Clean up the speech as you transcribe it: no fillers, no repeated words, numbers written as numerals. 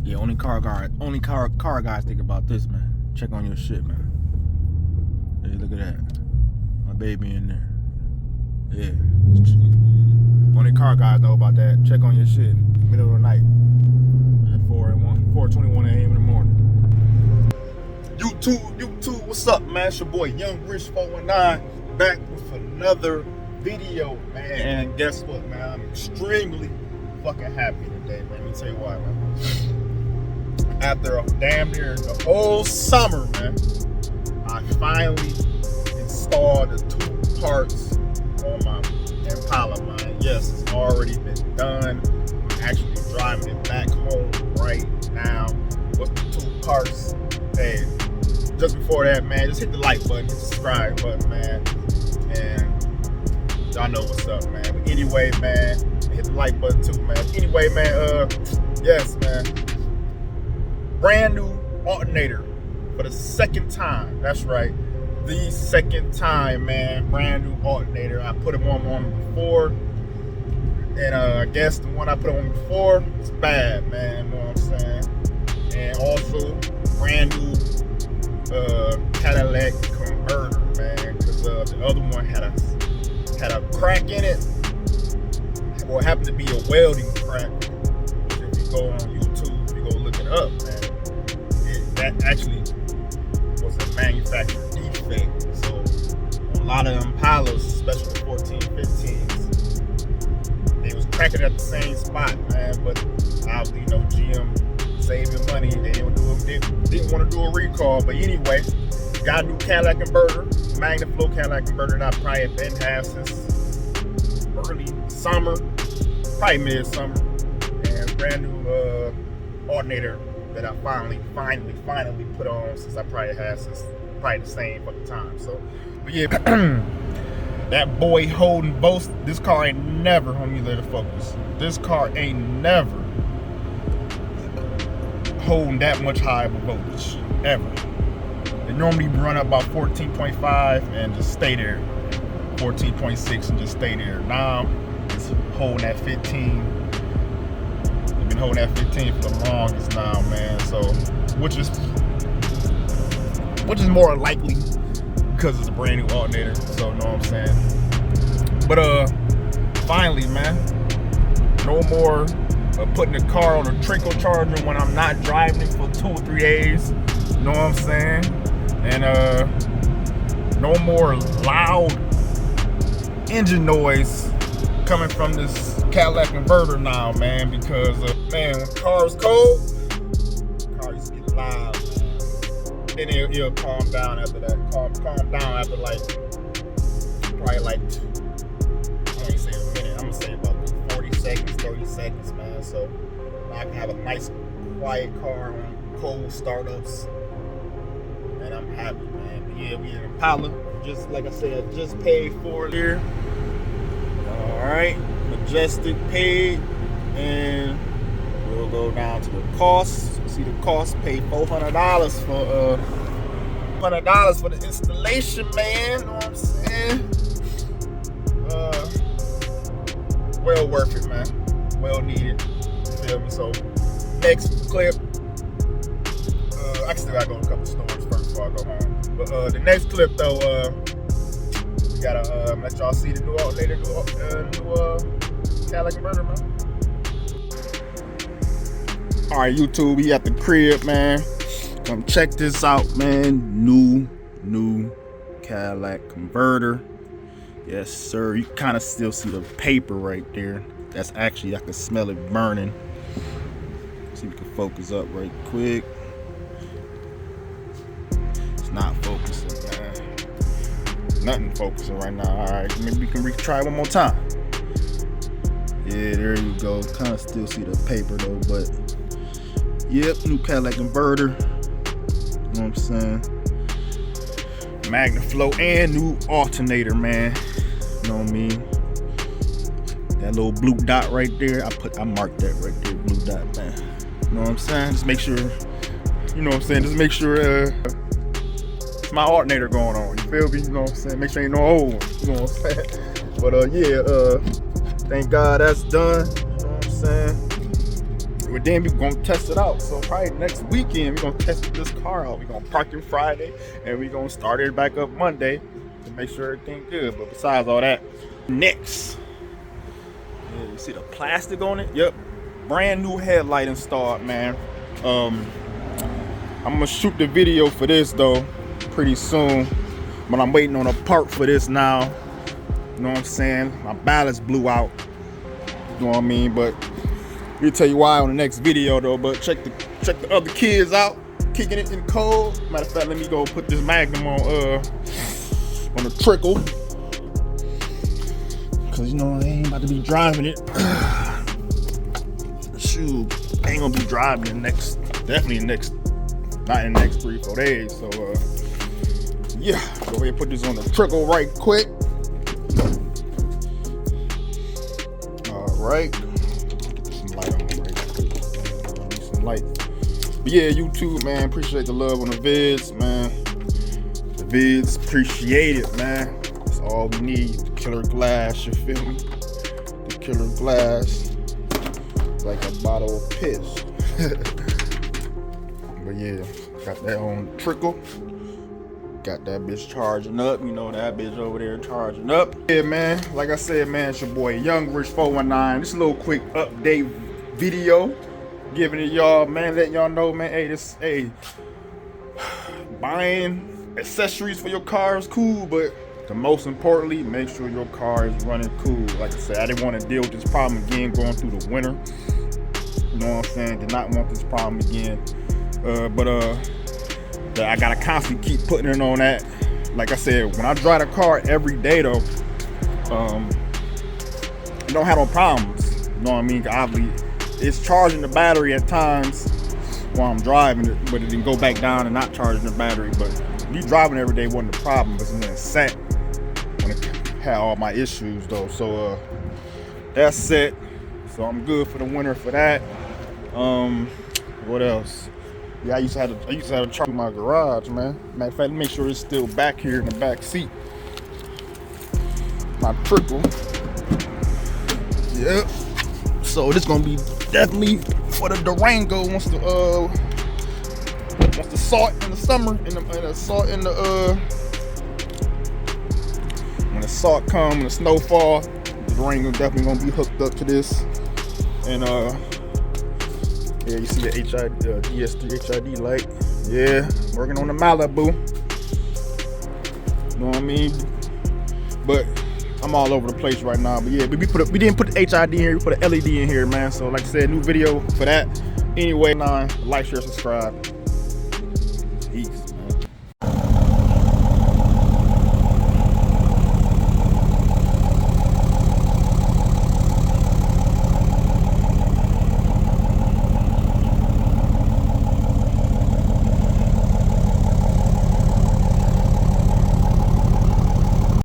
Yeah, only car guys think about this, man. Check on your shit, man. Hey, look at that. My baby in there. Yeah. Only car guys know about that. Check on your shit. Middle of the night. At 4:21 a.m. in the morning. YouTube, what's up, man? It's your boy Young Rich 419 back with another video, man. And guess what, man? I'm extremely fucking happy today, man. Let me tell you why, man. After damn near the whole summer, man, I finally installed the 2 parts on my Impala, man. Yes, it's already been done. I'm actually driving it back home right now. What's the 2 parts? Hey, just before that, man, just hit the like button, hit the subscribe button, man. And y'all know what's up, man. But anyway, man, hit the like button too, man. Anyway, man, yes, man. Brand new alternator for the second time. That's right. The second time, man. Brand new alternator. I put them on before. And I guess the one I put on before is bad, man. You know what I'm saying? And also, brand new Cadillac converter, man. Because the other one had a crack in it. Or it happened to be a welding crack. If you go on YouTube, you go look it up, man. That actually was a manufacturer defect. So a lot of Impalas, especially the 14, 15s, they was cracking at the same spot, man. But obviously, you know, GM saving money. They didn't want to do a recall. But anyway, got a new Cadillac converter, MagnaFlow Cadillac converter that I probably have been have since early summer, probably mid-summer, and brand new alternator that I finally put on since I probably had since the same fucking time. So, but yeah, that boy holding both. This car ain't never, let me let it focus. This car ain't never holding that much high of a voltage ever. It normally run up about 14.5 and just stay there, 14.6 and just stay there. Now it's holding at 15. Been holding that 15 for the longest now, man. So, which is more likely because it's a brand new alternator. So, you know what I'm saying. But finally, man, no more putting the car on a Trickle charger when I'm not driving it for 2 or 3 days. You know what I'm saying? And no more loud engine noise coming from this Cadillac converter now, man, because man, when car's cold, car used to get loud, man. Then it'll calm down after that. Calm down after probably I don't even say a minute. I'm gonna say about 40 seconds, 30 seconds, man. So I can have a nice quiet car on cold startups, and I'm happy, man. But yeah, we in Impala. Just like I said, just paid for it here. All right. Majestic paid, and we'll go down to the cost. See the cost, paid $400 for the installation, man. You know what I'm saying? Well worth it, man. Well needed. You feel me? So next clip, I still gotta go to a couple stores first before I go home. But the next clip though, we gotta let y'all see the new alternator, new Cadillac converter, man. All right, YouTube, we at the crib, man. Come check this out, man. New Cadillac converter. Yes, sir. You kind of still see the paper right there. That's actually, I can smell it burning. See if we can focus up right quick. It's not focusing, man. Nothing focusing right now. All right, maybe we can retry one more time. Yeah, there you go. Kind of still see the paper though, but yep, new Cadillac converter. You know what I'm saying? MagnaFlow and new alternator, man. You know what I mean? That little blue dot right there. I marked that right there, blue dot, man. You know what I'm saying? Just make sure, you know what I'm saying? Just make sure it's my alternator going on. You feel me? You know what I'm saying? Make sure ain't no old one. You know what I'm saying? But yeah, thank God that's done. You know what I'm saying? But then we're gonna test it out. So probably next weekend we're gonna test this car out. We're gonna park it Friday and we're gonna start it back up Monday to make sure everything's good. But besides all that, next, yeah, you see the plastic on it? Yep, brand new headlight installed, man. I'm gonna shoot the video for this though pretty soon, but I'm waiting on a part for this now. You know what I'm saying? My ballast blew out. You know what I mean? But we'll tell you why on the next video though. But check the other kids out, kicking it in cold. Matter of fact, let me go put this Magnum on the Trickle, cause you know I ain't about to be driving it. Shoot, I ain't gonna be driving the next, definitely the next, not in the next 3-4 days. So yeah, go ahead and put this on the Trickle right quick. All right, get some light on right quick. Need some light. But yeah, YouTube, man, appreciate the love on the vids, man. The vids, appreciate it, man. That's all we need. The killer glass, you feel me? The killer glass, like a bottle of piss. But yeah, got that on Trickle. Got that bitch charging up. You know that bitch over there charging up. Yeah, man, like I said, man, it's your boy Young Rich 419. This a little quick update video, giving it y'all, man, letting y'all know, man, hey, buying accessories for your car is cool, but the most importantly, make sure your car is running cool. Like I said, I didn't want to deal with this problem again going through the winter. You know what I'm saying? Did not want this problem again. But I gotta constantly keep putting it on that. Like I said, when I drive the car every day though, I don't have no problems. You know what I mean? Obviously, it's charging the battery at times while I'm driving it, but it didn't go back down and not charging the battery. But me driving every day wasn't the problem, but when it sat, when it had all my issues though. So that's set. So I'm good for the winter for that. What else? Yeah, I used to have to charge my garage, man. Matter of fact, make sure it's still back here in the back seat. My Trickle. Yep. So this gonna be definitely for the Durango once the salt in the summer and the salt in the when the salt come and the snow fall, the Durango definitely gonna be hooked up to this. And yeah, you see the DS3 HID light. Yeah, working on the Malibu. You know what I mean? But I'm all over the place right now. But yeah, we didn't put the HID in here, we put an LED in here, man. So like I said, new video for that. Anyway, like, share, subscribe.